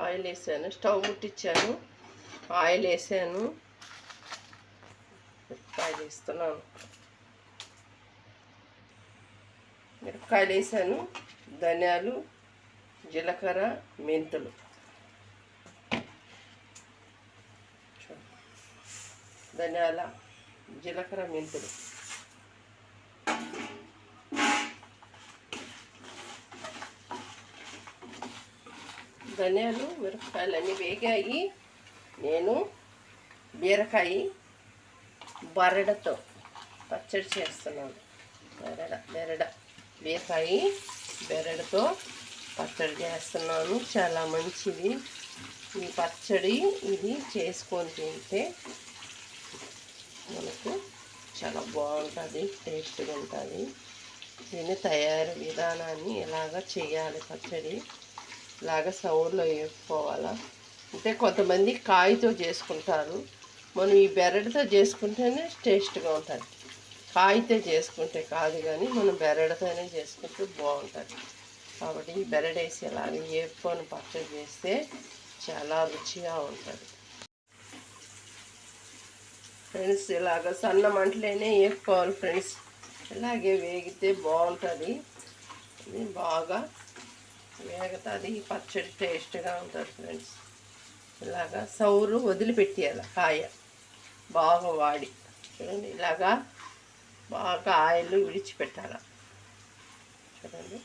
Oil వేసాను, stove ముట్టించాను, oil వేసాను, మిరపకాయలు వేస్తున్నాను. మిరపకాయలు వేసాను, ధనియాలు, జీలకర్ర, మెంతులు. ధనియాల, జీలకర్ర, మెంతులు. ధనియాలు, మిరపకాయలు అన్నీ వేగాయి. నేను బీరకాయ బరెడతో పచ్చడి చేస్తున్నాను. బీరకాయ బెరడుతో పచ్చడి చేస్తున్నాను. చాలా మంచిది ఈ పచ్చడి. ఇది చేసుకొని తింటే మనకు చాలా బాగుంటుంది, టేస్ట్గా ఉంటుంది. దీని తయారు విధానాన్ని ఎలాగ చేయాలి, పచ్చడి ఇలాగ సౌర్లో వేసుకోవాలా అంటే కొంతమంది కాయతో చేసుకుంటారు. మనం ఈ బెరడుతో చేసుకుంటేనే టేస్ట్గా ఉంటుంది. కాయతో చేసుకుంటే కాదు, కానీ మనం బెరడుతోనే చేసుకుంటే బాగుంటుంది. కాబట్టి ఈ బెరడేసి ఇలాగ వేపుకొని పచ్చడి చేస్తే చాలా రుచిగా ఉంటుంది ఫ్రెండ్స్. ఇలాగ సన్న మంటలేనే వేపుకోవాలి ఫ్రెండ్స్. ఇలాగే వేగితే బాగుంటుంది. ఇది బాగా వేగుతుంది, పచ్చడి టేస్ట్గా ఉంటుంది ఫ్రెండ్స్. ఇలాగా సౌరు వదిలిపెట్టేయాలి, కాయ బాగా వాడి చూడండి. ఇలాగా బాగా ఆయిల్ విడిచిపెట్టాలి చూడండి.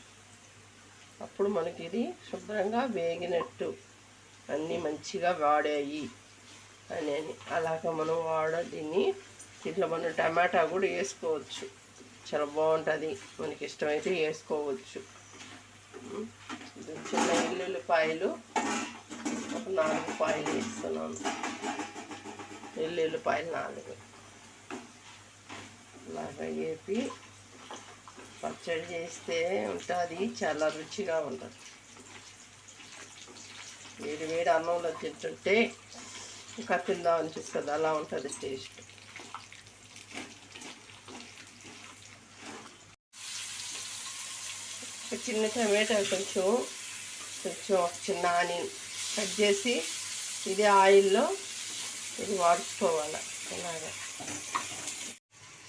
అప్పుడు మనకి ఇది శుభ్రంగా వేగినట్టు, అన్నీ మంచిగా వాడాయి అని. అలాగ మనం దీన్ని ఇట్లా మనం టమాటా కూడా వేసుకోవచ్చు, చాలా బాగుంటుంది. మనకి ఇష్టమైతే వేసుకోవచ్చు. చిన్న ఎల్లుల్లిపాయలు ఒక 4 పాయలు వేస్తున్నాను. ఎల్లుల్లిపాయలు 4 ఇలాగా వేపి పచ్చడి చేస్తే ఉంటుంది, చాలా రుచిగా ఉంటుంది. వేడి వేడి అన్నంలో తింటుంటే ఇంకా తిందాం అనిపిస్తుంది, అలా ఉంటుంది టేస్ట్. చిన్న టమాటా కొంచెం ఒక చిన్న ఆనియన్ కట్ చేసి ఇది ఆయిల్లో ఇది వాడుకోవాలి. అలాగా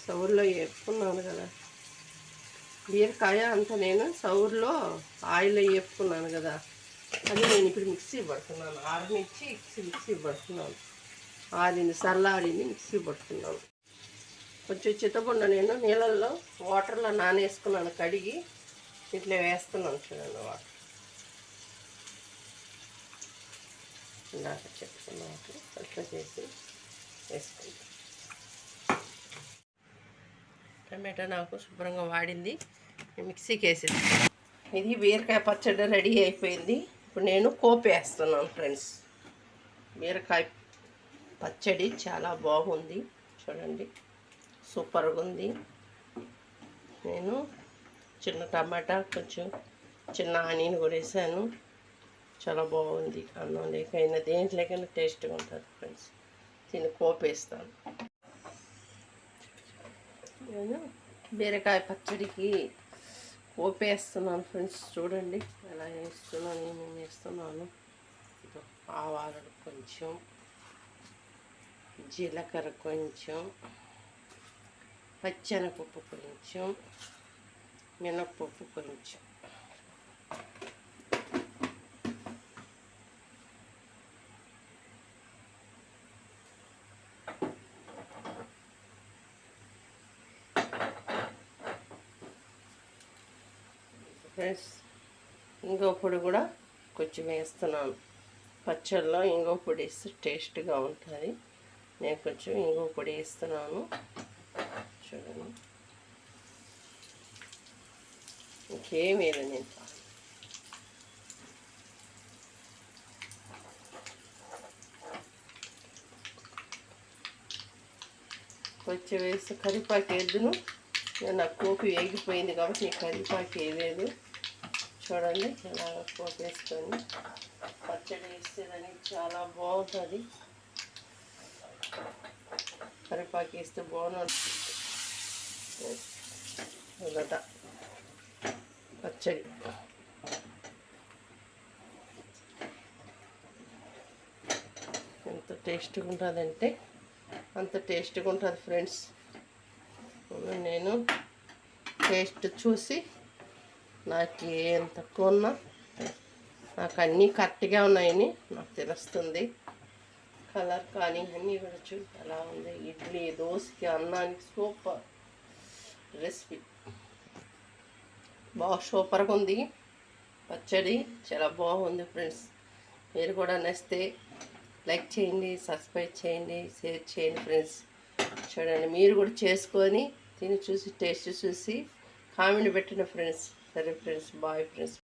సౌర్లో వేపుకున్నాను కదా బీరకాయ అంతా, నేను సౌర్లో ఆయిల్లో వేపుకున్నాను కదా, అది నేను ఇప్పుడు మిక్సీ పడుతున్నాను. ఆరినిచ్చి మిక్సీ పడుతున్నాను. చల్లారిని మిక్సీ పడుతున్నాను. కొంచెం చింతపండు నేను నీళ్ళల్లో వాటర్లో నానేసుకున్నాను, కడిగి ఇట్లా వేస్తున్నాను చూడండి. వాటర్ ఇందాక చెప్పుకున్నాక అట్లా చేసి వేసుకుంటాను. టమాటా నాకు శుభ్రంగా వాడింది, మిక్సీకి వేసేది. ఇది బీరకాయ పచ్చడి రెడీ అయిపోయింది. ఇప్పుడు నేను పోపు వేస్తున్నాను ఫ్రెండ్స్. బీరకాయ పచ్చడి చాలా బాగుంది చూడండి, సూపర్గా ఉంది. నేను చిన్న టమాటా, కొంచెం చిన్న ఆనియన్ కూడా వేసాను. చాలా బాగుంది. అన్నం లేకైనా దేంట్లోకైనా టేస్ట్గా ఉంటుంది ఫ్రెండ్స్. దీన్ని పోపు వేస్తాను. నేను బీరకాయ పచ్చడికి పోపు వేస్తున్నాను ఫ్రెండ్స్. చూడండి ఎలా వేస్తున్నాను, ఏమేమి వేస్తున్నాను. ఆవాలు కొంచెం, జీలకర్ర కొంచెం, పచ్చెనపప్పు కొంచెం, మినప్పప్పు కొంచెం, ఫ్రెండ్స్ ఇంకో పొడి కూడా కొంచెం వేస్తున్నాను. పచ్చళ్ళలో ఇంకో పొడి వేస్తే టేస్ట్గా ఉంటుంది. నేను కొంచెం ఇంకో పొడి వేస్తున్నాను చూడండి. ఇంకేం వేయలేదు నేను. కొంచెం వేసి కరివేపాకు వేద్దును. నా పోపు వేగిపోయింది కాబట్టి కరివేపాకు వేయలేదు. చూడండి ఇలా పోపు వేసుకొని పచ్చడి వేస్తేదని చాలా బాగుంటుంది. కరివేపాకు వేస్తే బాగుంటుంది పచ్చడి. టేస్ట్గా ఉంటుందంటే అంత టేస్ట్గా ఉంటుంది ఫ్రెండ్స్. నేను టేస్ట్ చూసి నాకు ఏం తక్కువ ఉన్నా నాకు అన్నీ కరెక్ట్గా ఉన్నాయని నాకు తెలుస్తుంది. కలర్ కానీ అన్నీ కూడా చూడు అలా ఉంది. ఇడ్లీ దోశకి అన్నానికి సూపర్ రెసిపీ, బాగా సూపర్గా ఉంది. పచ్చడి చాలా బాగుంది ఫ్రెండ్స్. మీరు కూడా నచ్చితే లైక్ చేయండి, సబ్స్క్రైబ్ చేయండి, షేర్ చేయండి ఫ్రెండ్స్. చూడండి మీరు కూడా చేసుకొని తిని చూసి టేస్ట్ చూసి కామెంట్ పెట్టండి ఫ్రెండ్స్. సరే ఫ్రెండ్స్, బాయ్ ఫ్రెండ్స్.